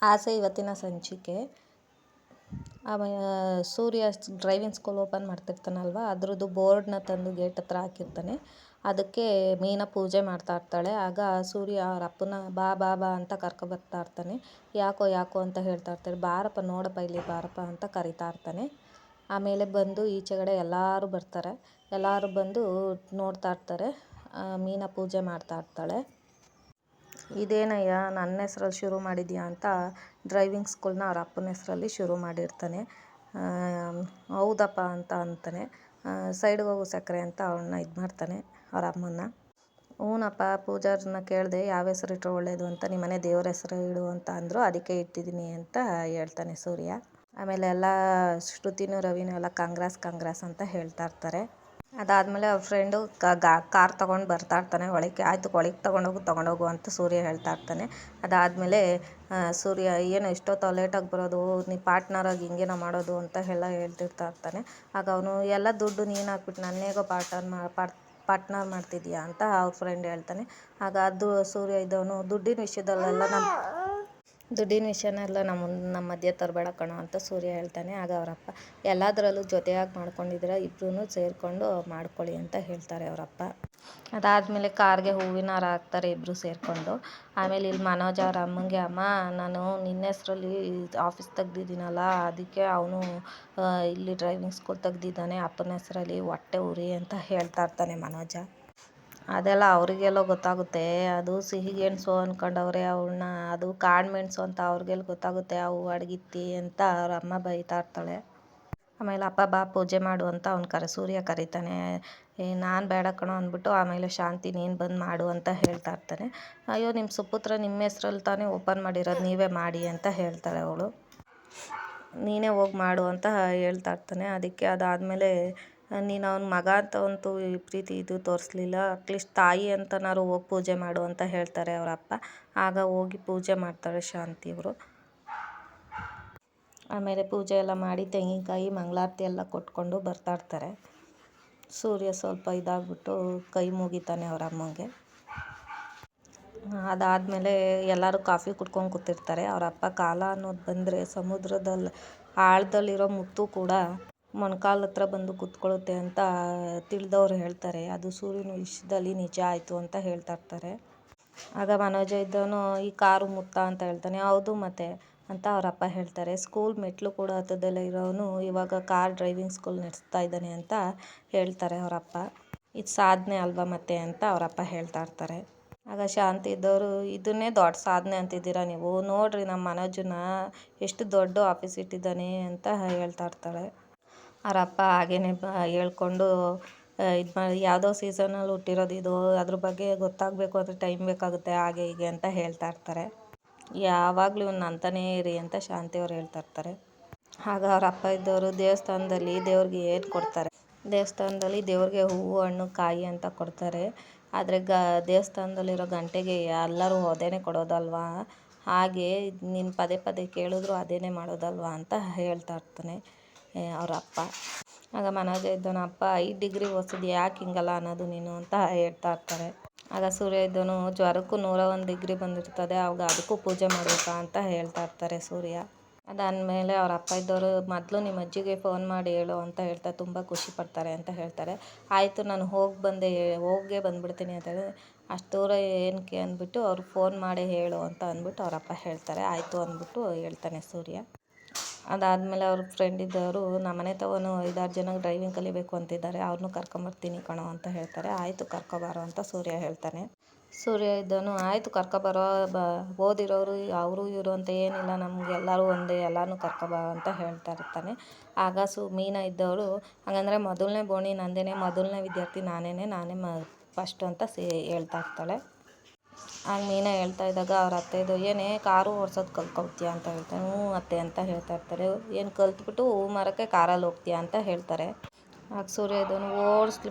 ಆಸೆ ಇವತ್ತಿನ ಸಂಚಿಕೆ. ಸೂರ್ಯ ಡ್ರೈವಿಂಗ್ ಸ್ಕೂಲ್ ಓಪನ್ ಮಾಡ್ತಿರ್ತಾನಲ್ವ, ಅದ್ರದ್ದು ಬೋರ್ಡ್ನ ತಂದು ಗೇಟ್ ಹತ್ರ ಹಾಕಿರ್ತಾನೆ. ಅದಕ್ಕೆ ಮೀನಾ ಪೂಜೆ ಮಾಡ್ತಾ ಇರ್ತಾಳೆ. ಆಗ ಸೂರ್ಯ ಅವ್ರ ಅಪ್ಪನ ಬಾ ಬಾ ಬಾ ಅಂತ ಕರ್ಕೊಬರ್ತಾ ಇರ್ತಾನೆ. ಯಾಕೋ ಅಂತ ಹೇಳ್ತಾ ಇರ್ತಾರೆ. ಬಾರಪ್ಪ ನೋಡಪ್ಪ ಇಲ್ಲಿ ಬಾರಪ್ಪ ಅಂತ ಕರಿತಾ ಇರ್ತಾನೆ. ಆಮೇಲೆ ಬಂದು ಈಚೆಗಡೆ ಎಲ್ಲರೂ ಬರ್ತಾರೆ. ಎಲ್ಲರೂ ಬಂದು ನೋಡ್ತಾ ಇರ್ತಾರೆ. ಮೀನಾ ಪೂಜೆ ಮಾಡ್ತಾ ಇರ್ತಾಳೆ. ಇದೇನಯ್ಯ ನನ್ನ ಹೆಸ್ರಲ್ಲಿ ಶುರು ಮಾಡಿದ್ಯಾ ಅಂತ ಡ್ರೈವಿಂಗ್ ಸ್ಕೂಲ್ನ ಅವ್ರ ಅಪ್ಪನ ಹೆಸ್ರಲ್ಲಿ ಶುರು ಮಾಡಿರ್ತಾನೆ. ಹೌದಪ್ಪ ಅಂತ ಅಂತಾನೆ. ಸೈಡ್ಗೆ ಹೋಗು ಸಕ್ಕರೆ ಅಂತ ಅವಳನ್ನ ಇದು ಮಾಡ್ತಾನೆ, ಅವ್ರ ಅಮ್ಮನ್ನ. ಹ್ಞೂನಪ್ಪ, ಪೂಜಾರನ್ನ ಕೇಳಿದೆ ಯಾವ ಹೆಸ್ರು ಇಟ್ಟರೆ ಒಳ್ಳೇದು ಅಂತ. ನಿಮ್ಮನೆ ದೇವ್ರ ಹೆಸ್ರು ಇಡು ಅಂತ ಅಂದರು, ಅದಕ್ಕೆ ಇಟ್ಟಿದ್ದೀನಿ ಅಂತ ಹೇಳ್ತಾನೆ ಸೂರ್ಯ. ಆಮೇಲೆ ಎಲ್ಲ ಶ್ರುತಿನೂ ರವಿನೂ ಎಲ್ಲ ಕಂಗ್ರಾಸ್ ಅಂತ ಹೇಳ್ತಾ ಇರ್ತಾರೆ. ಅದಾದಮೇಲೆ ಅವ್ರ ಫ್ರೆಂಡು ಕಾರ್ ತೊಗೊಂಡು ಬರ್ತಾ ಇರ್ತಾನೆ ಒಳಗೆ. ಆಯಿತು ಒಳಗೆ ತೊಗೊಂಡೋಗು ಅಂತ ಸೂರ್ಯ ಹೇಳ್ತಾ ಇರ್ತಾನೆ. ಅದಾದಮೇಲೆ ಸೂರ್ಯ ಏನು ಇಷ್ಟೊತ್ತು ಲೇಟಾಗಿ ಬರೋದು, ನೀ ಪಾರ್ಟ್ನರಾಗಿ ಹಿಂಗೇನೋ ಮಾಡೋದು ಅಂತ ಎಲ್ಲ ಹೇಳ್ತಿರ್ತಾ ಇರ್ತಾನೆ. ಆಗ ಅವನು ಎಲ್ಲ ದುಡ್ಡು ನೀನು ಹಾಕ್ಬಿಟ್ಟು ನನ್ನೇಗೋ ಪಾರ್ಟ್ನರ್ ಮಾಡ್ತಿದ್ದೀಯಾ ಅಂತ ಅವ್ರ ಫ್ರೆಂಡ್ ಹೇಳ್ತಾನೆ. ಆಗ ಅದು ಸೂರ್ಯ ಇದ್ದವನು ದುಡ್ಡಿನ ವಿಷಯನೆಲ್ಲ ನಮ್ಮ ಮಧ್ಯೆ ತರಬೇಡ ಕಣೋ ಅಂತ ಸೂರ್ಯ ಹೇಳ್ತಾನೆ. ಆಗ ಅವರಪ್ಪ ಎಲ್ಲದರಲ್ಲೂ ಜೊತೆಯಾಗಿ ಮಾಡ್ಕೊಂಡಿದ್ದೀರ, ಇಬ್ಬರೂ ಸೇರಿಕೊಂಡು ಮಾಡ್ಕೊಳ್ಳಿ ಅಂತ ಹೇಳ್ತಾರೆ ಅವರಪ್ಪ. ಅದಾದಮೇಲೆ ಕಾರ್ಗೆ ಹೂವಿನ ಹಾರ ಹಾಕ್ತಾರೆ ಇಬ್ಬರು ಸೇರಿಕೊಂಡು. ಆಮೇಲೆ ಇಲ್ಲಿ ಮನೋಜ್ ಅವ್ರ ಅಮ್ಮಂಗೆ, ಅಮ್ಮ ನಾನು ನಿನ್ನ ಹೆಸ್ರಲ್ಲಿ ಆಫೀಸ್ ತೆಗ್ದಿದ್ದೀನಲ್ಲ, ಅದಕ್ಕೆ ಅವನು ಇಲ್ಲಿ ಡ್ರೈವಿಂಗ್ ಸ್ಕೂಲ್ ತೆಗ್ದಿದ್ದಾನೆ ಅಪ್ಪನ ಹೆಸ್ರಲ್ಲಿ, ಹೊಟ್ಟೆ ಉರಿ ಅಂತ ಹೇಳ್ತಾ ಇರ್ತಾನೆ ಮನೋಜ. ಅದೆಲ್ಲ ಅವರಿಗೆಲ್ಲೋ ಗೊತ್ತಾಗುತ್ತೆ, ಅದು ಸಿಹಿ ಗೆಣಸು ಅಂದ್ಕೊಂಡವ್ರೆ ಅವಳನ್ನ, ಅದು ಕಾಳು ಮೆಣಸು ಅಂತ ಅವ್ರಿಗೆಲ್ಲ ಗೊತ್ತಾಗುತ್ತೆ, ಅವು ಅಡಗಿತ್ತಿ ಅಂತ ಅವ್ರ ಅಮ್ಮ ಬೈತಾ ಇರ್ತಾಳೆ. ಆಮೇಲೆ ಅಪ್ಪ ಬಾ ಪೂಜೆ ಮಾಡು ಅಂತ ಸೂರ್ಯ ಕರೀತಾನೆ. ನಾನು ಬೇಡ ಕಣೋ ಅಂದ್ಬಿಟ್ಟು ಆಮೇಲೆ ಶಾಂತಿ ನೀನು ಬಂದು ಮಾಡು ಅಂತ ಹೇಳ್ತಾ ಇರ್ತಾನೆ. ಅಯ್ಯೋ ನಿಮ್ಮ ಸುಪುತ್ರ ನಿಮ್ಮ ಹೆಸ್ರಲ್ಲಿ ತಾನೇ ಓಪನ್ ಮಾಡಿರೋದು, ನೀವೇ ಮಾಡಿ ಅಂತ ಹೇಳ್ತಾಳೆ ಅವಳು. ನೀನೇ ಹೋಗಿ ಮಾಡು ಅಂತ ಹೇಳ್ತಾ ಇರ್ತಾನೆ. ಅದಕ್ಕೆ ಅದಾದಮೇಲೆ ನೀನು ಅವನ ಮಗ ಅಂತ ಅಂತೂ ಪ್ರೀತಿ ಇದು ತೋರಿಸ್ಲಿಲ್ಲ, ಅಟ್ಲೀಸ್ಟ್ ತಾಯಿ ಅಂತನಾರು ಹೋಗಿ ಪೂಜೆ ಮಾಡು ಅಂತ ಹೇಳ್ತಾರೆ ಅವರಪ್ಪ. ಆಗ ಹೋಗಿ ಪೂಜೆ ಮಾಡ್ತಾಳೆ ಶಾಂತಿ ಅವರು. ಆಮೇಲೆ ಪೂಜೆ ಎಲ್ಲ ಮಾಡಿ ತೆಂಗಿನಕಾಯಿ ಮಂಗಳಾರತಿ ಎಲ್ಲ ಕೊಟ್ಕೊಂಡು ಬರ್ತಾ ಇರ್ತಾರೆ. ಸೂರ್ಯ ಸ್ವಲ್ಪ ಇದಾಗ್ಬಿಟ್ಟು ಕೈ ಮುಗಿತಾನೆ ಅವ್ರ ಅಮ್ಮಂಗೆ. ಅದಾದಮೇಲೆ ಎಲ್ಲರೂ ಕಾಫಿ ಕುಡ್ಕೊಂಡು ಕೂತಿರ್ತಾರೆ. ಅವರಪ್ಪ ಕಾಲ ಅನ್ನೋದು ಬಂದರೆ ಸಮುದ್ರದಲ್ಲಿ ಆಳದಲ್ಲಿರೋ ಮುತ್ತು ಕೂಡ ಮೊಣಕಾಲು ಹತ್ರ ಬಂದು ಕೂತ್ಕೊಳ್ಳುತ್ತೆ ಅಂತ ತಿಳಿದವ್ರು ಹೇಳ್ತಾರೆ. ಅದು ಸೂರ್ಯನ ವಿಷಯದಲ್ಲಿ ನಿಜ ಆಯಿತು ಅಂತ ಹೇಳ್ತಾ ಇರ್ತಾರೆ. ಆಗ ಮನೋಜ ಇದ್ದವನು ಈ ಕಾರು ಮುತ್ತ ಅಂತ ಹೇಳ್ತಾನೆ. ಹೌದು ಮತ್ತೆ ಅಂತ ಅವರಪ್ಪ ಹೇಳ್ತಾರೆ. ಸ್ಕೂಲ್ ಮೆಟ್ಲು ಕೂಡ ಹತ್ತದಲ್ಲೇ ಇರೋನು ಇವಾಗ ಕಾರ್ ಡ್ರೈವಿಂಗ್ ಸ್ಕೂಲ್ ನಡೆಸ್ತಾ ಇದ್ದಾನೆ ಅಂತ ಹೇಳ್ತಾರೆ ಅವರಪ್ಪ. ಇದು ಸಾಧನೆ ಅಲ್ವಾ ಮತ್ತೆ ಅಂತ ಅವರಪ್ಪ ಹೇಳ್ತಾ ಇರ್ತಾರೆ. ಆಗ ಶಾಂತಿ ಇದ್ದವರು, ಇದನ್ನೇ ದೊಡ್ಡ ಸಾಧನೆ ಅಂತಿದ್ದೀರಾ ನೀವು, ನೋಡ್ರಿ ನಮ್ಮ ಮನೋಜನ ಎಷ್ಟು ದೊಡ್ಡ ಆಫೀಸ್ ಇಟ್ಟಿದ್ದಾನೆ ಅಂತ ಹೇಳ್ತಾ ಇರ್ತಾಳೆ. ಅವರಪ್ಪ ಹಾಗೇನೆ ಹೇಳ್ಕೊಂಡು ಇದು ಮಾಡಿ, ಯಾವುದೋ ಸೀಸನಲ್ಲಿ ಹುಟ್ಟಿರೋದು ಇದು, ಅದ್ರ ಬಗ್ಗೆ ಗೊತ್ತಾಗಬೇಕು ಅಂದರೆ ಟೈಮ್ ಬೇಕಾಗುತ್ತೆ ಹಾಗೆ ಹೀಗೆ ಅಂತ ಹೇಳ್ತಾ ಇರ್ತಾರೆ. ಯಾವಾಗಲೂ ಇವ್ನು ಅಂತಾನೇ ಇರಿ ಅಂತ ಶಾಂತಿಯವ್ರು ಹೇಳ್ತಾ ಇರ್ತಾರೆ. ಆಗ ಅವ್ರ ಅಪ್ಪ ಇದ್ದವರು ದೇವಸ್ಥಾನದಲ್ಲಿ ದೇವ್ರಿಗೆ ಏನು ಕೊಡ್ತಾರೆ, ದೇವಸ್ಥಾನದಲ್ಲಿ ದೇವ್ರಿಗೆ ಹೂವು ಹಣ್ಣು ಕಾಯಿ ಅಂತ ಕೊಡ್ತಾರೆ. ಆದರೆ ದೇವಸ್ಥಾನದಲ್ಲಿರೋ ಗಂಟೆಗೆ ಎಲ್ಲರೂ ಅದೇನೇ ಕೊಡೋದಲ್ವಾ, ಹಾಗೆ ನೀನು ಪದೇ ಕೇಳಿದ್ರು ಅದೇನೇ ಮಾಡೋದಲ್ವಾ ಅಂತ ಹೇಳ್ತಾ ಇರ್ತಾನೆ ಅವ್ರ ಅಪ್ಪ. ಆಗ ಮನೋಜ ಇದ್ದವನು, ಅಪ್ಪ 5 ಡಿಗ್ರಿ ಓದಿಸಿದ್ದು ಯಾಕೆ ಹಿಂಗಲ್ಲ ಅನ್ನೋದು ನೀನು ಅಂತ ಹೇಳ್ತಾ ಇರ್ತಾರೆ. ಆಗ ಸೂರ್ಯ ಇದ್ದವನು, ಜ್ವರಕ್ಕೂ 101 ಡಿಗ್ರಿ ಬಂದಿರ್ತದೆ, ಅವಾಗ ಅದಕ್ಕೂ ಪೂಜೆ ಮಾಡಬೇಕಾ ಅಂತ ಹೇಳ್ತಾ ಇರ್ತಾರೆ ಸೂರ್ಯ. ಅದಾದಮೇಲೆ ಅವ್ರ ಅಪ್ಪ ಇದ್ದವರು, ಮೊದಲು ನಿಮ್ಮ ಅಜ್ಜಿಗೆ ಫೋನ್ ಮಾಡಿ ಹೇಳು ಅಂತ ಹೇಳ್ತಾ ತುಂಬ ಖುಷಿ ಪಡ್ತಾರೆ ಅಂತ ಹೇಳ್ತಾರೆ. ಆಯಿತು ನಾನು ಹೋಗೇ ಬಂದುಬಿಡ್ತೀನಿ ಅಂತ ಹೇಳಿ, ಅಷ್ಟು ದೂರ ಏನಕ್ಕೆ ಅಂದ್ಬಿಟ್ಟು ಅವ್ರು ಫೋನ್ ಮಾಡಿ ಹೇಳು ಅಂತ ಅಂದ್ಬಿಟ್ಟು ಅವರಪ್ಪ ಹೇಳ್ತಾರೆ. ಆಯಿತು ಅಂದ್ಬಿಟ್ಟು ಹೇಳ್ತಾನೆ ಸೂರ್ಯ. ಅದಾದಮೇಲೆ ಅವ್ರ ಫ್ರೆಂಡ್ ಇದ್ದವರು, ನಮ್ಮನೆ ತವನು 5-6 ಜನಕ್ಕೆ ಡ್ರೈವಿಂಗ್ ಕಲಿಬೇಕು ಅಂತಿದ್ದಾರೆ, ಅವ್ರನ್ನೂ ಕರ್ಕೊಂಬರ್ತೀನಿ ಕಣೋ ಅಂತ ಹೇಳ್ತಾರೆ. ಆಯಿತು ಕರ್ಕೊಬಾರೋ ಅಂತ ಸೂರ್ಯ ಹೇಳ್ತಾನೆ. ಸೂರ್ಯ ಇದ್ದವನು, ಆಯಿತು ಕರ್ಕೊಬರೋ, ಓದಿರೋರು ಅವರು ಇವರು ಅಂತ ಏನಿಲ್ಲ, ನಮಗೆಲ್ಲರೂ ಒಂದೇ, ಎಲ್ಲನೂ ಕರ್ಕೊಬಾ ಅಂತ ಹೇಳ್ತಾ ಇರ್ತಾನೆ. ಆಗ ಮೀನಾ ಇದ್ದವಳು, ಹಾಗಂದರೆ ಮೊದಲನೇ ಬೋಣಿ ನಂದೇನೆ, ಮೊದಲನೇ ವಿದ್ಯಾರ್ಥಿ ನಾನೇ ಫಸ್ಟು ಅಂತ ಹೇಳ್ತಾ ಇರ್ತಾಳೆ. ಆಗ ಮೀನಾ ಹೇಳ್ತಾ ಇದ್ದಾಗ ಅವ್ರ ಅತ್ತೆ ಇದು, ಏನೇ ಕಾರು ಓಡಿಸೋದು ಕಲ್ತ್ಕೊಳ್ತೀಯಾ ಅಂತ ಹೇಳ್ತಾನೆ. ಹ್ಞೂ ಅತ್ತೆ ಅಂತ ಹೇಳ್ತಾ ಇರ್ತಾರೆ. ಏನು ಕಲ್ತ್ಬಿಟ್ಟು ಹೂ ಮಾರೋಕ್ಕೆ ಕಾರಲ್ಲಿ ಹೋಗ್ತೀಯಾ ಅಂತ ಹೇಳ್ತಾರೆ. ಆಗ ಸೂರ್ಯ ಇದ್ದವನು, ಓಡಿಸ್ಲಿ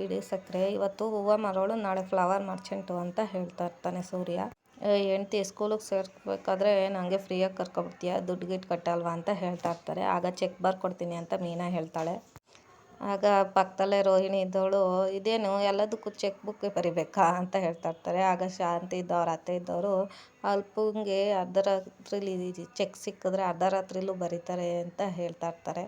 ಬಿಡಿ ಸಕ್ಕರೆ, ಇವತ್ತು ಹೂವು ಮಾರೋಳು ನಾಳೆ ಫ್ಲವರ್ ಮರ್ಚೆಂಟು ಅಂತ ಹೇಳ್ತಾ ಇರ್ತಾನೆ ಸೂರ್ಯ. ಹೆಂಡ್ತಿ ಸ್ಕೂಲಿಗೆ ಸೇರ್ಬೇಕಾದ್ರೆ ನನಗೆ ಫ್ರೀಯಾಗಿ ಕರ್ಕೊಬಿಡ್ತೀಯ, ದುಡ್ಡು ಗಿಟ್ಟು ಕಟ್ಟಲ್ವಾ ಅಂತ ಹೇಳ್ತಾ ಇರ್ತಾರೆ. ಆಗ ಚೆಕ್ ಬರ್ಕೊಡ್ತೀನಿ ಅಂತ ಮೀನಾ ಹೇಳ್ತಾಳೆ. ಆಗ ಪಕ್ಕದಲ್ಲೇ ರೋಹಿಣಿ ಇದ್ದವಳು, ಇದೇನು ಎಲ್ಲದಕ್ಕೂ ಚೆಕ್ ಬುಕ್ ಬರಿಬೇಕಾ ಅಂತ ಹೇಳ್ತಾ ಇರ್ತಾರೆ. ಆಗ ಶಾಂತಿ ಇದ್ದವ್ರ ಅತ್ತೆ ಇದ್ದವರು, ಅಲ್ಪಂಗೆ ಅರ್ಧರಾತ್ರಿಲಿ ಚೆಕ್ ಸಿಕ್ಕಿದ್ರೆ ಅರ್ಧರಾತ್ರಿಲೂ ಬರೀತಾರೆ ಅಂತ ಹೇಳ್ತಾ ಇರ್ತಾರೆ.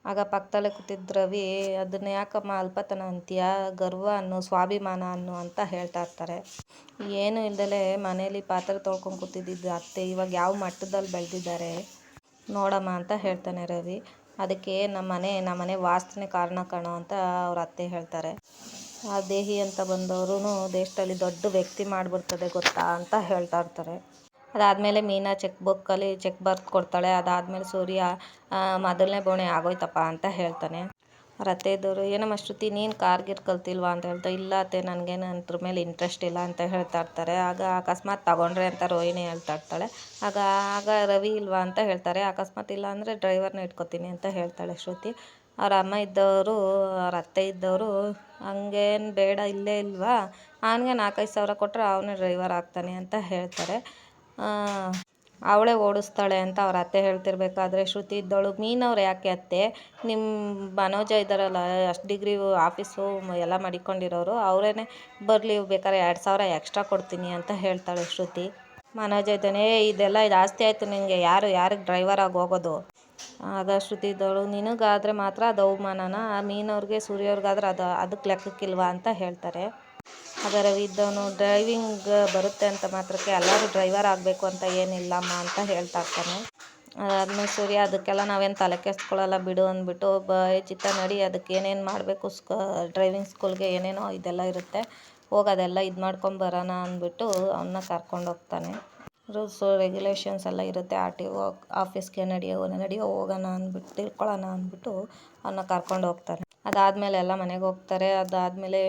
ಆಗ ಪಕ್ಕದಲ್ಲೇ ಕೂತಿದ್ದ ರವಿ, ಅದನ್ನ ಯಾಕಮ್ಮ ಅಲ್ಪತನ ಅಂತೀಯ, ಗರ್ವ ಅನ್ನು, ಸ್ವಾಭಿಮಾನ ಅನ್ನು ಅಂತ ಹೇಳ್ತಾ ಇರ್ತಾರೆ. ಏನು ಇಲ್ದಲೆ ಮನೇಲಿ ಪಾತ್ರೆ ತೊಳ್ಕೊಂಡು ಕೂತಿದ್ದಿದ್ದು ಅತ್ತೆ ಇವಾಗ ಯಾವ ಮಟ್ಟದಲ್ಲಿ ಬೆಳೆದಿದ್ದಾರೆ ನೋಡಮ್ಮ ಅಂತ ಹೇಳ್ತಾನೆ ರವಿ. ಅದಕ್ಕೆ ನಮ್ಮನೆ ವಾಸ್ತುನೇ ಕಾರಣ ಕಣೋ ಅಂತ ಅವ್ರ ಅತ್ತೆ ಹೇಳ್ತಾರೆ. ಆ ದೇಹಿ ಅಂತ ಬಂದವರು ದೇಶದಲ್ಲಿ ದೊಡ್ಡ ವ್ಯಕ್ತಿ ಮಾಡಿಬಿಡ್ತದೆ ಗೊತ್ತಾ ಅಂತ ಹೇಳ್ತಾ ಇರ್ತಾರೆ. ಅದಾದಮೇಲೆ ಮೀನಾ ಚೆಕ್ ಬುಕ್ಕಲ್ಲಿ ಚೆಕ್ ಬರ್ದು ಕೊಡ್ತಾಳೆ. ಅದಾದಮೇಲೆ ಸೂರ್ಯ ಮೊದಲನೇ ಬೋಣೆ ಆಗೋಯ್ತಪ್ಪ ಅಂತ ಹೇಳ್ತಾನೆ. ಅವ್ರ ಅತ್ತೆ ಇದ್ದವರು, ಏನಮ್ಮ ಶ್ರುತಿ ನೀನು ಕಾರ್ಗಿರ್ ಕಲ್ತಿಲ್ವಾ ಅಂತ ಹೇಳ್ತಾ, ಇಲ್ಲ ಅತ್ತೆ ನನಗೇನು ಅದ್ರ ಮೇಲೆ ಇಂಟ್ರೆಸ್ಟ್ ಇಲ್ಲ ಅಂತ ಹೇಳ್ತಾ ಇರ್ತಾರೆ. ಆಗ ಅಕಸ್ಮಾತ್ ತಗೊಂಡ್ರೆ ಅಂತ ರೋಹಿಣಿ ಹೇಳ್ತಾ ಇರ್ತಾಳೆ. ಆಗ ರವಿ ಇಲ್ವಾ ಅಂತ ಹೇಳ್ತಾರೆ. ಅಕಸ್ಮಾತ್ ಇಲ್ಲ ಅಂದರೆ ಡ್ರೈವರ್ನ ಇಟ್ಕೊತೀನಿ ಅಂತ ಹೇಳ್ತಾಳೆ ಶ್ರುತಿ. ಅವ್ರ ಅಮ್ಮ ಇದ್ದವರು, ಅವ್ರ ಅತ್ತೆ ಇದ್ದವರು, ಹಂಗೇನು ಬೇಡ ಇಲ್ಲೇ ಇಲ್ವಾ, ಅವನಿಗೆ 4-5 ಸಾವಿರ ಕೊಟ್ಟರೆ ಅವನೇ ಡ್ರೈವರ್ ಆಗ್ತಾನೆ ಅಂತ ಹೇಳ್ತಾರೆ. ಅವಳೇ ಓಡಿಸ್ತಾಳೆ ಅಂತ ಅವ್ರ ಅತ್ತೆ ಹೇಳ್ತಿರ್ಬೇಕಾದ್ರೆ ಶ್ರುತಿ ಇದ್ದವಳು, ಮೀನವ್ರು ಯಾಕೆ ಅತ್ತೆ, ನಿಮ್ಮ ಮನೋಜ ಇದ್ದಾರಲ್ಲ ಅಷ್ಟು ಡಿಗ್ರಿ ಆಫೀಸು ಎಲ್ಲ ಮಡಿಕೊಂಡಿರೋರು, ಅವರೇನೆ ಬರಲಿ, ಬೇಕಾದ್ರೆ 2,000 ಎಕ್ಸ್ಟ್ರಾ ಕೊಡ್ತೀನಿ ಅಂತ ಹೇಳ್ತಾಳೆ ಶ್ರುತಿ. ಮನೋಜ ಇದ್ದಾನೆ, ಇದೆಲ್ಲ ಜಾಸ್ತಿ ಆಯಿತು ನಿನಗೆ, ಯಾರಿಗೆ ಡ್ರೈವರ್ ಆಗಿ ಹೋಗೋದು. ಆಗ ಶ್ರುತಿ ಇದ್ದವಳು, ನಿನಗಾದರೆ ಮಾತ್ರ ಅದು ಅವಮಾನನ, ಮೀನವ್ರಿಗೆ ಸೂರ್ಯವ್ರಿಗಾದ್ರೆ ಅದಕ್ಕೆ ಲೆಕ್ಕಕ್ಕಿಲ್ವಾ ಅಂತ ಹೇಳ್ತಾರೆ. ಆಗ ರವಿ ಇದ್ದವನು, ಡ್ರೈವಿಂಗ್ ಬರುತ್ತೆ ಅಂತ ಮಾತ್ರಕ್ಕೆ ಎಲ್ಲರೂ ಡ್ರೈವರ್ ಆಗಬೇಕು ಅಂತ ಏನಿಲ್ಲಮ್ಮ ಅಂತ ಹೇಳ್ತಾ ಇರ್ತಾನೆ. ಅದಾದ್ಮೇಲೆ ಸೂರ್ಯ, ಅದಕ್ಕೆಲ್ಲ ನಾವೇನು ತಲೆ ಕೆಡಿಸ್ಕೊಳ್ಳಲ್ಲ ಬಿಡು ಅಂದ್ಬಿಟ್ಟು, ಚಿತ್ತ ನಡಿ, ಅದಕ್ಕೆ ಏನೇನು ಮಾಡಬೇಕು ಡ್ರೈವಿಂಗ್ ಸ್ಕೂಲ್ಗೆ ಏನೇನೋ ಇದೆಲ್ಲ ಇರುತ್ತೆ, ಹೋಗೋದೆಲ್ಲ ಇದು ಮಾಡ್ಕೊಂಡು ಬರೋಣ ಅಂದ್ಬಿಟ್ಟು ಅವನ್ನ ಕರ್ಕೊಂಡು ಹೋಗ್ತಾನೆ. ರೂಲ್ಸು ರೆಗ್ಯುಲೇಷನ್ಸ್ ಎಲ್ಲ ಇರುತ್ತೆ, RTO ಆಫೀಸ್ಗೆ ನಡಿಯೋ ಹೋಗೋಣ ಅಂದ್ಬಿಟ್ಟು ತಿಳ್ಕೊಳ್ಳೋಣ ಅಂದ್ಬಿಟ್ಟು ಅವನ್ನ ಕರ್ಕೊಂಡು ಹೋಗ್ತಾನೆ. ಅದಾದಮೇಲೆ ಎಲ್ಲ ಮನೆಗೆ ಹೋಗ್ತಾರೆ. ಅದಾದಮೇಲೆ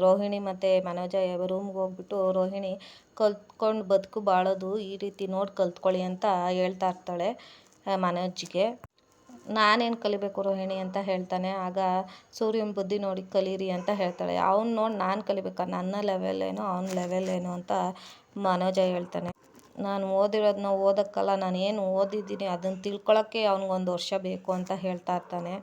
ರೋಹಿಣಿ ಮತ್ತು ಮನೋಜ ರೂಮ್ಗೆ ಹೋಗ್ಬಿಟ್ಟು, ರೋಹಿಣಿ ಕಲ್ತ್ಕೊಂಡು ಬದುಕು ಬಾಳೋದು ಈ ರೀತಿ ನೋಡಿ ಕಲ್ತ್ಕೊಳ್ಳಿ ಅಂತ ಹೇಳ್ತಾ ಇರ್ತಾಳೆ ಮನೋಜ್ಗೆ. ನಾನೇನು ಕಲಿಬೇಕು ರೋಹಿಣಿ ಅಂತ ಹೇಳ್ತಾನೆ. ಆಗ ಸೂರ್ಯನ ಬುದ್ಧಿ ನೋಡಿ ಕಲೀರಿ ಅಂತ ಹೇಳ್ತಾಳೆ. ಅವ್ನು ನೋಡಿ ನಾನು ಕಲಿಬೇಕಾ, ನನ್ನ ಲೆವೆಲ್ ಏನು ಅವನ ಲೆವೆಲ್ ಏನು ಅಂತ ಮನೋಜ ಹೇಳ್ತಾನೆ. ನಾನು ಓದಿರೋದನ್ನ ಓದೋಕ್ಕಲ್ಲ, ನಾನು ಏನು ಓದಿದ್ದೀನಿ ಅದನ್ನು ತಿಳ್ಕೊಳ್ಳೋಕ್ಕೆ ಅವ್ನಿಗೊಂದು ವರ್ಷ ಬೇಕು ಅಂತ ಹೇಳ್ತಾ ಇರ್ತಾನೆ.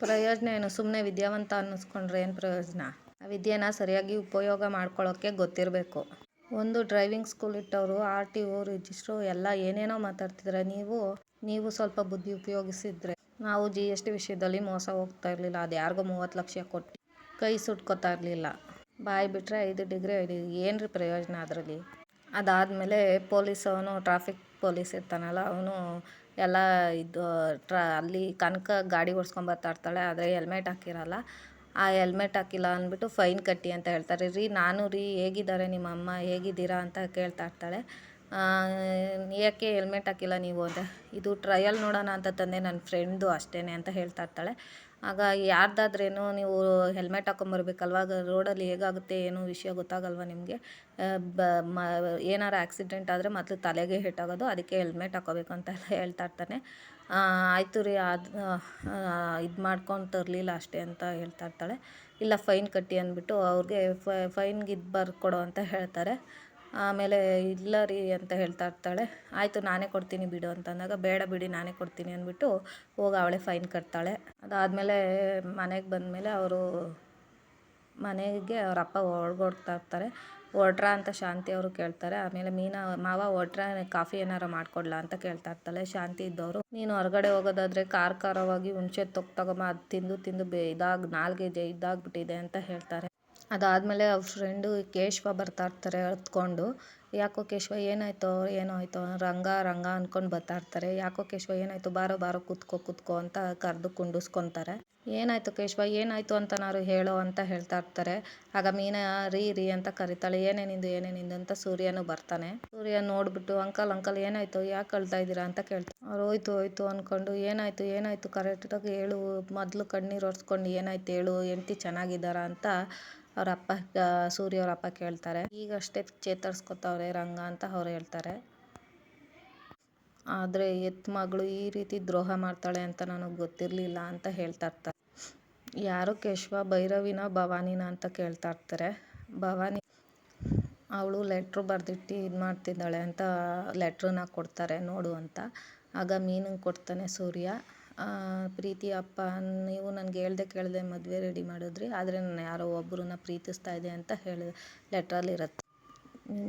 ಪ್ರಯೋಜನ ಏನು, ಸುಮ್ಮನೆ ವಿದ್ಯಾವಂತ ಅನ್ನಿಸ್ಕೊಂಡ್ರೆ ಏನು ಪ್ರಯೋಜನ, ಆ ವಿದ್ಯೆನ ಸರಿಯಾಗಿ ಉಪಯೋಗ ಮಾಡ್ಕೊಳ್ಳೋಕ್ಕೆ ಗೊತ್ತಿರಬೇಕು. ಒಂದು ಡ್ರೈವಿಂಗ್ ಸ್ಕೂಲ್ ಇಟ್ಟವರು RTO ರಿಜಿಸ್ಟ್ರು ಎಲ್ಲ ಏನೇನೋ ಮಾತಾಡ್ತಿದ್ದಾರೆ. ನೀವು ಸ್ವಲ್ಪ ಬುದ್ಧಿ ಉಪಯೋಗಿಸಿದ್ರೆ ನಾವು GST ವಿಷಯದಲ್ಲಿ ಮೋಸ ಹೋಗ್ತಾ ಇರಲಿಲ್ಲ. ಅದು ಯಾರಿಗೋ 30 ಲಕ್ಷ ಕೊಟ್ಟು ಕೈ ಸುಟ್ಕೋತಾ ಇರಲಿಲ್ಲ. ಬಾಯಿ ಬಿಟ್ಟರೆ 5 ಡಿಗ್ರಿ ಏನ್ರಿ ಪ್ರಯೋಜನ ಅದರಲ್ಲಿ. ಅದಾದಮೇಲೆ ಅವನು ಟ್ರಾಫಿಕ್ ಪೊಲೀಸ್ ಇರ್ತಾನಲ್ಲ, ಅವನು ಎಲ್ಲ ಅಲ್ಲಿ ಕನಕ ಗಾಡಿ ಓಡಿಸ್ಕೊಂಬರ್ತಾ ಇರ್ತಾಳೆ. ಆದರೆ ಹೆಲ್ಮೆಟ್ ಹಾಕಿರಲ್ಲ. ಆ ಹೆಲ್ಮೆಟ್ ಹಾಕಿಲ್ಲ ಅಂದ್ಬಿಟ್ಟು ಫೈನ್ ಕಟ್ಟಿ ಅಂತ ಹೇಳ್ತಾರೆ. ನಾನು ಹೇಗಿದ್ದಾರೆ ನಿಮ್ಮ ಅಮ್ಮ, ಹೇಗಿದ್ದೀರಾ ಅಂತ ಕೇಳ್ತಾ ಇರ್ತಾಳೆ. ಯಾಕೆ ಹೆಲ್ಮೆಟ್ ಹಾಕಿಲ್ಲ ನೀವು ಅಂತ, ಇದು ಟ್ರಯಲ್ ನೋಡೋಣ ಅಂತ ತಂದೆ, ನನ್ನ ಫ್ರೆಂಡು ಅಷ್ಟೇ ಅಂತ ಹೇಳ್ತಾ ಇರ್ತಾಳೆ. ಆಗ ಯಾರ್ದಾದ್ರೇನು ನೀವು ಹೆಲ್ಮೆಟ್ ಹಾಕೊಂಬರ್ಬೇಕಲ್ವ, ರೋಡಲ್ಲಿ ಹೇಗಾಗುತ್ತೆ ಏನೋ ವಿಷಯ ಗೊತ್ತಾಗಲ್ವ ನಿಮಗೆ, ಏನಾರು ಆಕ್ಸಿಡೆಂಟ್ ಆದರೆ ಮೊದಲು ತಲೆಗೆ ಹಿಟ್ಟಾಗೋದು, ಅದಕ್ಕೆ ಹೆಲ್ಮೆಟ್ ಹಾಕೋಬೇಕು ಅಂತೆಲ್ಲ ಹೇಳ್ತಾ ಇರ್ತಾನೆ. ಆಯಿತು ರೀ, ಅದು ಇದು ಮಾಡ್ಕೊಂಡು ತರಲಿಲ್ಲ ಅಷ್ಟೇ ಅಂತ ಹೇಳ್ತಾ ಇರ್ತಾಳೆ. ಇಲ್ಲ ಫೈನ್ ಕಟ್ಟಿ ಅಂದ್ಬಿಟ್ಟು ಅವ್ರಿಗೆ ಫೈನ್ಗೆ ಇದು ಬರ್ಕೊಡು ಅಂತ ಹೇಳ್ತಾರೆ. ಆಮೇಲೆ ಇಲ್ಲ ರೀ ಅಂತ ಹೇಳ್ತಾ ಇರ್ತಾಳೆ. ಆಯಿತು ನಾನೇ ಕೊಡ್ತೀನಿ ಬಿಡು ಅಂತಂದಾಗ, ಬೇಡ ಬಿಡಿ ನಾನೇ ಕೊಡ್ತೀನಿ ಅಂದ್ಬಿಟ್ಟು ಹೋಗಿ ಅವಳೇ ಫೈನ್ ಕಟ್ತಾಳೆ. ಅದಾದಮೇಲೆ ಮನೆಗೆ ಬಂದಮೇಲೆ ಮನೆಗೆ ಅವ್ರ ಅಪ್ಪ ಹೊರಡ್ತಾ ಇರ್ತಾರೆ. ಹೊರಟ್ರಾ ಅಂತ ಶಾಂತಿ ಅವರು ಕೇಳ್ತಾರೆ. ಆಮೇಲೆ ಮೀನಾ, ಮಾವ ಹೊರಟ್ರಾ, ಕಾಫಿ ಏನಾರು ಮಾಡಿಕೊಡ್ಲಾ ಅಂತ ಕೇಳ್ತಾ ಇರ್ತಾಳೆ. ಶಾಂತಿ ಇದ್ದವರು, ನೀನು ಹೊರಗಡೆ ಹೋಗೋದಾದರೆ ಖಾರವಾಗಿ ಹುಣಸೆ ತಗೊಂಬ, ಅದು ತಿಂದು ನಾಲ್ಗೆ ಇದಾಗ್ಬಿಟ್ಟಿದೆ ಅಂತ ಹೇಳ್ತಾರೆ. ಅದಾದಮೇಲೆ ಅವ್ರ ಫ್ರೆಂಡು ಕೇಶವ ಬರ್ತಾ ಇರ್ತಾರೆ ಹತ್ಕೊಂಡು. ಯಾಕೋ ಕೇಶವ ಏನಾಯಿತೋ ಏನೋ ಆಯಿತೋ, ರಂಗ ಅಂದ್ಕೊಂಡು ಬರ್ತಾ ಇರ್ತಾರೆ. ಯಾಕೋ ಕೇಶವ ಏನಾಯಿತು, ಬಾರೋ ಕೂತ್ಕೋ ಅಂತ ಕರೆದು ಕುಂಡಿಸ್ಕೊತಾರೆ. ಏನಾಯಿತು ಕೇಶವ, ಏನಾಯಿತು ಅಂತನಾರು ಹೇಳೋ ಅಂತ ಹೇಳ್ತಾ ಇರ್ತಾರೆ. ಆಗ ಮೀನಾ ರೀ ಅಂತ ಕರಿತಾಳೆ. ಏನೇನಿಂದು ಅಂತ ಸೂರ್ಯನೂ ಬರ್ತಾನೆ. ಸೂರ್ಯ ನೋಡ್ಬಿಟ್ಟು, ಅಂಕಲ್ ಏನಾಯಿತು, ಯಾಕೆ ಅಳ್ತಾ ಇದ್ದೀರಾ ಅಂತ ಕೇಳ್ತಾರೆ. ಅವ್ರು ಹೋಯ್ತು ಅಂದ್ಕೊಂಡು, ಏನಾಯಿತು ಕರೆಕ್ಟಾಗಿ ಹೇಳು, ಮೊದಲು ಕಣ್ಣೀರು ಒರೆಸ್ಕೊಂಡು ಏನಾಯ್ತು ಹೇಳು, ಹೆಂಡ್ತಿ ಚೆನ್ನಾಗಿದ್ದಾರಾ ಅಂತ ಸೂರ್ಯ ಅವ್ರ ಅಪ್ಪ ಕೇಳ್ತಾರೆ. ಈಗಷ್ಟೇ ಚೇತರಿಸ್ಕೊತವ್ರೆ ರಂಗ ಅಂತ ಅವ್ರು ಹೇಳ್ತಾರೆ. ಆದರೆ ಎತ್ತ ಮಗಳು ಈ ರೀತಿ ದ್ರೋಹ ಮಾಡ್ತಾಳೆ ಅಂತ ನನಗೆ ಗೊತ್ತಿರಲಿಲ್ಲ ಅಂತ ಹೇಳ್ತಾ ಇರ್ತಾರೆ. ಯಾರು ಕೇಶವ, ಭೈರವಿನ ಭವಾನಿನ ಅಂತ ಕೇಳ್ತಾ ಇರ್ತಾರೆ. ಭವಾನಿ ಅವಳು ಲೆಟ್ರು ಬರೆದಿಟ್ಟು ಇದು ಮಾಡ್ತಿದ್ದಾಳೆ ಅಂತ ಲೆಟ್ರನ್ನ ಕೊಡ್ತಾರೆ ನೋಡು ಅಂತ. ಆಗ ಮೀನಿಗೆ ಕೊಡ್ತಾನೆ ಸೂರ್ಯ. ಪ್ರೀತಿ ಅಪ್ಪ, ನೀವು ನನಗೆ ಹೇಳ್ದೆ ಕೇಳದೆ ಮದುವೆ ರೆಡಿ ಮಾಡಿದ್ರಿ, ಆದರೆ ನಾನು ಯಾರೋ ಒಬ್ಬರನ್ನ ಪ್ರೀತಿಸ್ತಾ ಇದೆ ಅಂತ ಹೇಳಿ ಲೆಟ್ರಲ್ಲಿರುತ್ತೆ.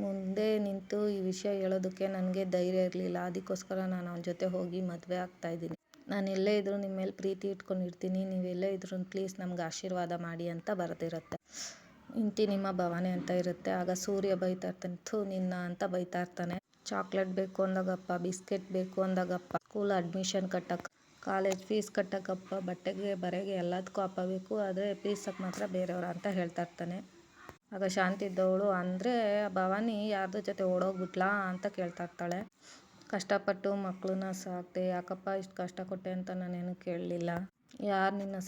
ಮುಂದೆ ನಿಂತು ಈ ವಿಷಯ ಹೇಳೋದಕ್ಕೆ ನನಗೆ ಧೈರ್ಯ ಇರಲಿಲ್ಲ. ಅದಕ್ಕೋಸ್ಕರ ನಾನು ಅವನ ಜೊತೆ ಹೋಗಿ ಮದುವೆ ಆಗ್ತಾಯಿದ್ದೀನಿ. ನಾನು ಎಲ್ಲೇ ಇದ್ದರೂ ನಿಮ್ಮ ಮೇಲೆ ಪ್ರೀತಿ ಇಟ್ಕೊಂಡಿರ್ತೀನಿ. ನೀವು ಎಲ್ಲೇ ಇದ್ರೂ ಪ್ಲೀಸ್ ನಮ್ಗೆ ಆಶೀರ್ವಾದ ಮಾಡಿ ಅಂತ ಬರೆದಿರುತ್ತೆ. ಇಂತಿ ನಿಮ್ಮ ಭವಾನಿ ಅಂತ ಇರುತ್ತೆ. ಆಗ ಸೂರ್ಯ ಬೈತಾ ಇರ್ತಾನೆ, ಥೂ ನಿನ್ನ ಅಂತ ಬೈತಾ ಇರ್ತಾನೆ. ಚಾಕ್ಲೇಟ್ ಬೇಕು ಅಂದಾಗಪ್ಪ, ಬಿಸ್ಕೆಟ್ ಬೇಕು ಅಂದಾಗಪ್ಪ, ಸ್ಕೂಲ್ ಅಡ್ಮಿಷನ್ ಕಟ್ಟಕ್ಕೆ, ಕಾಲೇಜ್ ಫೀಸ್ ಕಟ್ಟಕ್ಕಪ್ಪ, ಬಟ್ಟೆಗೆ ಬರೆಗೆ ಎಲ್ಲದಕ್ಕೂ ಅಪ್ಪ ಬೇಕು, ಆದರೆ ಫೀಸಕ್ಕೆ ಮಾತ್ರ ಬೇರೆಯವ್ರ ಅಂತ ಹೇಳ್ತಾ ಇರ್ತಾನೆ. ಆಗ ಶಾಂತಿ ಇದ್ದವಳು, ಅಂದರೆ ಭವಾನಿ ಯಾರ್ದ್ರ ಜೊತೆ ಓಡೋಗ್ಬಿಟ್ಲಾ ಅಂತ ಕೇಳ್ತಾ ಇರ್ತಾಳೆ. ಕಷ್ಟಪಟ್ಟು ಮಕ್ಕಳನ್ನ ಸಾಕಿದೆ, ಯಾಕಪ್ಪ ಇಷ್ಟು ಕಷ್ಟ ಕೊಟ್ಟೆ ಅಂತ ನಾನೇನು ಕೇಳಲಿಲ್ಲ. ಯಾರು ನಿನ್ನ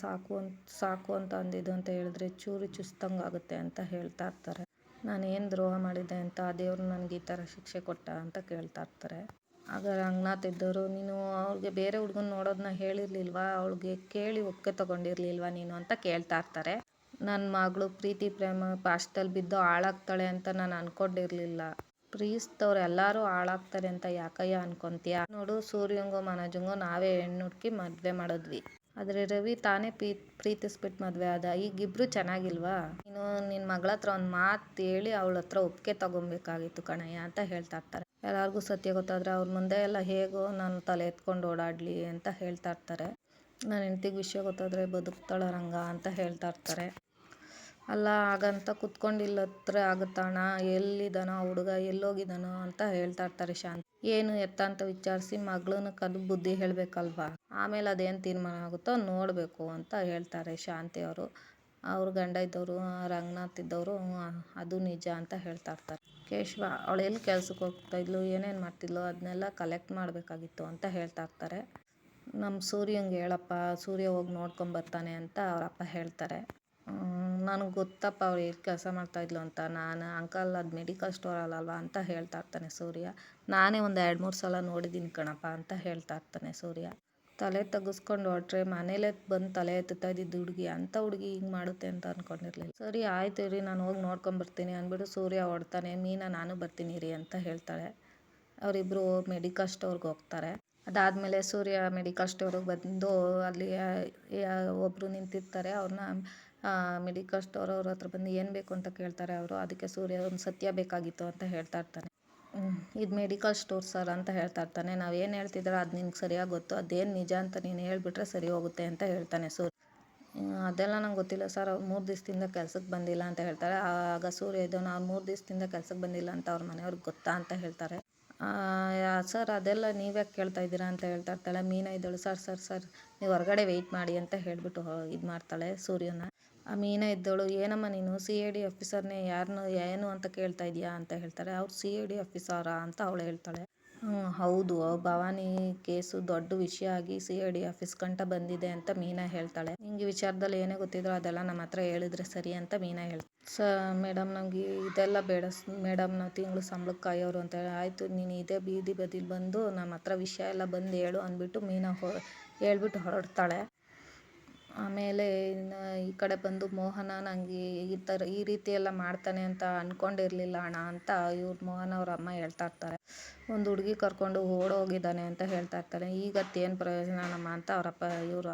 ಸಾಕು ಅಂತ ಅಂದಿದ್ದು ಅಂತ ಹೇಳಿದ್ರೆ ಚೂರು ಚುಸ್ತಂಗೆ ಆಗುತ್ತೆ ಅಂತ ಹೇಳ್ತಾ ಇರ್ತಾರೆ. ನಾನು ಏನು ದ್ರೋಹ ಮಾಡಿದ್ದೆ ಅಂತ ಆ ದೇವ್ರು ನನಗೆ ಈ ಥರ ಶಿಕ್ಷೆ ಕೊಟ್ಟ ಅಂತ ಕೇಳ್ತಾ ಇರ್ತಾರೆ. ಆಗ ರಂಗನಾಥ್ ಇದ್ದವರು, ನೀನು ಅವ್ರಿಗೆ ಬೇರೆ ಹುಡುಗನ ನೋಡೋದನ್ನ ಹೇಳಿರ್ಲಿಲ್ವಾ, ಅವಳಿಗೆ ಕೇಳಿ ಒಪ್ಪಿಗೆ ತೊಗೊಂಡಿರ್ಲಿಲ್ವಾ ನೀನು ಅಂತ ಕೇಳ್ತಾ ಇರ್ತಾರೆ. ನನ್ನ ಮಗಳು ಪ್ರೀತಿ ಪ್ರೇಮ ಪಾಶದಲ್ಲಿ ಬಿದ್ದು ಹಾಳಾಗ್ತಾಳೆ ಅಂತ ನಾನು ಅನ್ಕೊಂಡಿರ್ಲಿಲ್ಲ. ಪ್ರೀತಿಸಿದವ್ರು ಎಲ್ಲರೂ ಹಾಳಾಗ್ತಾರೆ ಅಂತ ಯಾಕಯ್ಯ ಅನ್ಕೊಂತೀಯ? ನೋಡು, ಸೂರ್ಯಂಗೋ ಮನೋಜಂಗೋ ನಾವೇ ಹೆಣ್ಣು ಹುಡುಕಿ ಮದುವೆ ಮಾಡಿದ್ವಿ, ಆದರೆ ರವಿ ತಾನೇ ಪ್ರೀತಿಸ್ಬಿಟ್ಟು ಮದುವೆ ಆದ. ಈಗ ಇಬ್ರು ಚೆನ್ನಾಗಿಲ್ವಾ? ನೀನು ನಿನ್ನ ಮಗಳ ಹತ್ರ ಒಂದು ಮಾತು ಹೇಳಿ ಅವಳ ಹತ್ರ ಒಪ್ಪಿಗೆ ತಗೊಬೇಕಾಗಿತ್ತು ಕಣಯ್ಯ ಅಂತ ಹೇಳ್ತಾ ಇರ್ತಾರೆ. ಎಲ್ಲರಿಗೂ ಸತ್ಯ ಗೊತ್ತಾದರೆ ಅವ್ರ ಮುಂದೆ ಎಲ್ಲ ಹೇಗೋ ನಾನು ತಲೆ ಎತ್ಕೊಂಡು ಓಡಾಡಲಿ ಅಂತ ಹೇಳ್ತಾ ಇರ್ತಾರೆ. ನನ್ನ ಹೆಂಡ್ತಿಗೆ ವಿಷಯ ಗೊತ್ತಾದರೆ ಬದುಕ್ತಾಳ ರಂಗ ಅಂತ ಹೇಳ್ತಾ ಇರ್ತಾರೆ. ಅಲ್ಲ ಹಾಗಂತ ಕುತ್ಕೊಂಡಿಲ್ಲತ್ರ ಆಗುತ್ತಣ್ಣ, ಎಲ್ಲಿದ್ದಾನೋ ಹುಡುಗ, ಎಲ್ಲೋಗಿದ್ದಾನೋ ಅಂತ ಹೇಳ್ತಾ ಇರ್ತಾರೆ ಶಾಂತಿ. ಏನು ಎತ್ತ ಅಂತ ವಿಚಾರಿಸಿ ಮಗಳನ್ನ ಕದ್ದು ಬುದ್ಧಿ ಹೇಳಬೇಕಲ್ವಾ, ಆಮೇಲೆ ಅದೇನು ತೀರ್ಮಾನ ಆಗುತ್ತೋ ನೋಡಬೇಕು ಅಂತ ಹೇಳ್ತಾರೆ ಶಾಂತಿ ಅವರು. ಅವ್ರ ಗಂಡ ಇದ್ದವರು ರಂಗನಾಥ್ ಇದ್ದವರು ಅದು ನಿಜ ಅಂತ ಹೇಳ್ತಾ ಇರ್ತಾರೆ. ಕೇಶವ, ಅವಳು ಎಲ್ಲಿ ಕೆಲ್ಸಕ್ಕೆ ಹೋಗ್ತಾಯಿದ್ಲು, ಏನೇನು ಮಾಡ್ತಿದ್ಲು, ಅದನ್ನೆಲ್ಲ ಕಲೆಕ್ಟ್ ಮಾಡಬೇಕಾಗಿತ್ತು ಅಂತ ಹೇಳ್ತಾ ಇರ್ತಾರೆ. ನಮ್ಮ ಸೂರ್ಯಂಗೆ ಹೇಳಪ್ಪ, ಸೂರ್ಯ ಹೋಗಿ ನೋಡ್ಕೊಂಬರ್ತಾನೆ ಅಂತ ಅವರಪ್ಪ ಹೇಳ್ತಾರೆ. ನನಗೆ ಗೊತ್ತಪ್ಪ ಅವ್ರು ಎಲ್ಲಿ ಕೆಲಸ ಮಾಡ್ತಾಯಿದ್ಲು ಅಂತ, ನಾನು ಅಂಕಲ್ ಅದು ಮೆಡಿಕಲ್ ಸ್ಟೋರ್ ಅಲ್ಲಲ್ವಾ ಅಂತ ಹೇಳ್ತಾ ಇರ್ತಾನೆ ಸೂರ್ಯ. ನಾನೇ ಒಂದು 2-3 ಸಲ ನೋಡಿದ್ದೀನಿ ಕಣಪ್ಪ ಅಂತ ಹೇಳ್ತಾ ಇರ್ತಾನೆ ಸೂರ್ಯ. ತಲೆ ತೆಗೆಸ್ಕೊಂಡು ಹೊರಟ್ರೆ ಮನೇಲೇ ಬಂದು ತಲೆ ಎತ್ತುತ್ತಾ ಇದ್ದಿದ್ದು ಹುಡುಗಿ, ಅಂಥ ಹುಡುಗಿ ಹಿಂಗೆ ಮಾಡುತ್ತೆ ಅಂತ ಅಂದ್ಕೊಂಡಿರ್ಲಿಲ್ಲ. ಸರಿ ಆಯ್ತು ರೀ, ನಾನು ಹೋಗಿ ನೋಡ್ಕೊಂಬರ್ತೀನಿ ಅಂದ್ಬಿಟ್ಟು ಸೂರ್ಯ ಹೊಡ್ತಾನೆ. ಮೀನಾ ನಾನು ಬರ್ತೀನಿ ರೀ ಅಂತ ಹೇಳ್ತಾಳೆ. ಅವರಿಬ್ಬರು ಮೆಡಿಕಲ್ ಸ್ಟೋರ್ಗೆ ಹೋಗ್ತಾರೆ. ಅದಾದಮೇಲೆ ಸೂರ್ಯ ಮೆಡಿಕಲ್ ಸ್ಟೋರಿಗೆ ಬಂದು ಅಲ್ಲಿ ಒಬ್ಬರು ನಿಂತಿರ್ತಾರೆ. ಅವ್ರನ್ನ ಮೆಡಿಕಲ್ ಸ್ಟೋರ್ ಅವ್ರ ಹತ್ರ ಬಂದು ಏನು ಬೇಕು ಅಂತ ಕೇಳ್ತಾರೆ ಅವರು. ಅದಕ್ಕೆ ಸೂರ್ಯ ಒಂದು ಸತ್ಯ ಬೇಕಾಗಿತ್ತು ಅಂತ ಹೇಳ್ತಾ ಇರ್ತಾನೆ. ಇದು ಮೆಡಿಕಲ್ ಸ್ಟೋರ್ ಸರ್ ಅಂತ ಹೇಳ್ತಾ ಇರ್ತಾನೆ. ನಾವು ಏನು ಹೇಳ್ತಿದ್ರೆ ಅದು ನಿನ್ಗೆ ಸರಿಯಾಗಿ ಗೊತ್ತು, ಅದೇನು ನಿಜ ಅಂತ ನೀನು ಹೇಳಿಬಿಟ್ರೆ ಸರಿ ಹೋಗುತ್ತೆ ಅಂತ ಹೇಳ್ತಾನೆ ಸೂರ್ಯ. ಅದೆಲ್ಲ ನಂಗೆ ಗೊತ್ತಿಲ್ಲ ಸರ್, ಅವ್ರು 3 ದಿವಸದಿಂದ ಕೆಲ್ಸಕ್ಕೆ ಬಂದಿಲ್ಲ ಅಂತ ಹೇಳ್ತಾರೆ. ಆಗ ಸೂರ್ಯ ಇದ್ದವನು, ಅವ್ರು 3 ದಿವಸದಿಂದ ಕೆಲ್ಸಕ್ಕೆ ಬಂದಿಲ್ಲ ಅಂತ ಅವ್ರ ಮನೆಯವ್ರಿಗೆ ಗೊತ್ತಾ ಅಂತ ಹೇಳ್ತಾರೆ. ಸರ್ ಅದೆಲ್ಲ ನೀವ್ಯಾಕೆ ಕೇಳ್ತಾ ಇದ್ದೀರಾ ಅಂತ ಹೇಳ್ತಾ ಇರ್ತಾಳೆ. ಮೀನಾ ಇದ್ದಳು, ಸರ್ ನೀವು ಹೊರಗಡೆ ವೆಯ್ಟ್ ಮಾಡಿ ಅಂತ ಹೇಳಿಬಿಟ್ಟು ಇದು ಮಾಡ್ತಾಳೆ ಸೂರ್ಯನ. ಆ ಮೀನಾ ಇದ್ದವಳು, ಏನಮ್ಮ ನೀನು CID ಆಫೀಸರ್ನೇ ಯಾರನ್ನು ಏನು ಅಂತ ಕೇಳ್ತಾ ಇದೆಯಾ ಅಂತ ಹೇಳ್ತಾರೆ. ಅವ್ರು CID ಆಫೀಸರಾ ಅಂತ ಅವಳು ಹೇಳ್ತಾಳೆ. ಹೌದು, ಭವಾನಿ ಕೇಸು ದೊಡ್ಡ ವಿಷಯ ಆಗಿ CID ಆಫೀಸ್ ಗಂಟ ಬಂದಿದೆ ಅಂತ ಮೀನಾ ಹೇಳ್ತಾಳೆ. ನಿಂಗೆ ವಿಚಾರದಲ್ಲಿ ಏನೇ ಗೊತ್ತಿದ್ರು ಅದೆಲ್ಲ ನಮ್ಮ ಹತ್ರ ಹೇಳಿದ್ರೆ ಸರಿ ಅಂತ ಮೀನಾ ಹೇಳ್ತಾಳೆ. ಮೇಡಮ್ ನಮಗೆ ಇದೆಲ್ಲ ಬೇಡ ಮೇಡಮ್, ನಾವು ತಿಂಗಳು ಸಂಬಳಕ್ಕೆ ಕಾಯೋರು ಅಂತ ಹೇಳಿ. ಆಯಿತು, ನೀನು ಇದೇ ಬೀದಿ ಬದಿಲಿ ಬಂದು ನಮ್ಮ ಹತ್ರ ವಿಷಯ ಎಲ್ಲ ಬಂದು ಹೇಳು ಅಂದ್ಬಿಟ್ಟು ಮೀನಾ ಹೇಳ್ಬಿಟ್ಟು ಹೊರಡ್ತಾಳೆ. ಆಮೇಲೆ ಈ ಕಡೆ ಬಂದು ಮೋಹನ, ನನಗೆ ಈ ರೀತಿ ಎಲ್ಲ ಮಾಡ್ತಾನೆ ಅಂತ ಅಂದ್ಕೊಂಡಿರಲಿಲ್ಲ ಅಣ್ಣ ಅಂತ ಮೋಹನ ಅವ್ರ ಅಮ್ಮ ಹೇಳ್ತಾ ಇರ್ತಾರೆ. ಒಂದು ಹುಡುಗಿ ಕರ್ಕೊಂಡು ಓಡೋಗಿದ್ದಾನೆ ಅಂತ ಹೇಳ್ತಾ ಇರ್ತಾರೆ. ಈಗತ್ತೇನು ಪ್ರಯೋಜನಮ್ಮ ಅಂತ ಅವರಪ್ಪ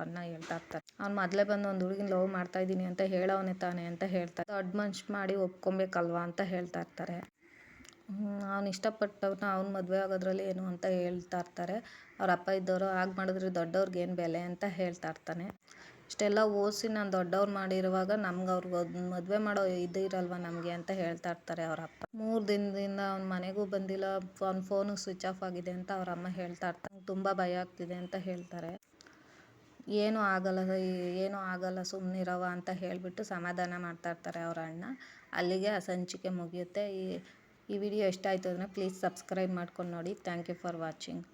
ಅಣ್ಣ ಹೇಳ್ತಾ ಇರ್ತಾರೆ. ಅವ್ನು ಮೊದಲೇ ಬಂದು ಒಂದು ಹುಡುಗಿನ ಲವ್ ಮಾಡ್ತಾಯಿದ್ದೀನಿ ಅಂತ ಹೇಳೋನೆ ತಾನೆ ಅಂತ ಹೇಳ್ತಾರೆ. ದೊಡ್ಡ ಮನ್ಸು ಮಾಡಿ ಒಪ್ಕೊಬೇಕಲ್ವಾ ಅಂತ ಹೇಳ್ತಾ ಇರ್ತಾರೆ. ಅವ್ನು ಇಷ್ಟಪಟ್ಟವ್ರನ್ನ ಅವ್ನು ಮದುವೆ ಆಗೋದ್ರಲ್ಲಿ ಏನು ಅಂತ ಹೇಳ್ತಾ ಇರ್ತಾರೆ. ಅವ್ರ ಅಪ್ಪ ಇದ್ದವರು, ಹಾಗೆ ಮಾಡಿದ್ರೆ ದೊಡ್ಡವ್ರಿಗೆ ಏನು ಬೆಲೆ ಅಂತ ಹೇಳ್ತಾ ಇರ್ತಾನೆ. ಇಷ್ಟೆಲ್ಲ ಓದಿಸಿ ನಾನು ದೊಡ್ಡವ್ರು ಮಾಡಿರುವಾಗ ನಮ್ಗೆ ಅವ್ರಿಗೆ ಮದುವೆ ಮಾಡೋ ಇದು ಇರಲ್ವ ನಮಗೆ ಅಂತ ಹೇಳ್ತಾ ಇರ್ತಾರೆ ಅವರ ಅಪ್ಪ. 3 ದಿನದಿಂದ ಅವ್ನ ಮನೆಗೂ ಬಂದಿಲ್ಲ, ಅವ್ನ ಫೋನು ಸ್ವಿಚ್ ಆಫ್ ಆಗಿದೆ ಅಂತ ಅವ್ರ ಅಮ್ಮ ಹೇಳ್ತಾ ಇರ್ತಾರೆ. ತುಂಬ ಭಯ ಆಗ್ತಿದೆ ಅಂತ ಹೇಳ್ತಾರೆ. ಏನೂ ಆಗಲ್ಲ ಸುಮ್ಮನಿರವ ಅಂತ ಹೇಳಿಬಿಟ್ಟು ಸಮಾಧಾನ ಮಾಡ್ತಾ ಇರ್ತಾರೆ ಅವ್ರ ಅಣ್ಣ. ಅಲ್ಲಿಗೆ ಆ ಸಂಚಿಕೆ ಮುಗಿಯುತ್ತೆ. ಈ ವಿಡಿಯೋ ಇಷ್ಟ ಆಯಿತು ಅಂದರೆ ಪ್ಲೀಸ್ ಸಬ್ಸ್ಕ್ರೈಬ್ ಮಾಡ್ಕೊಂಡು ನೋಡಿ. Thank you for watching.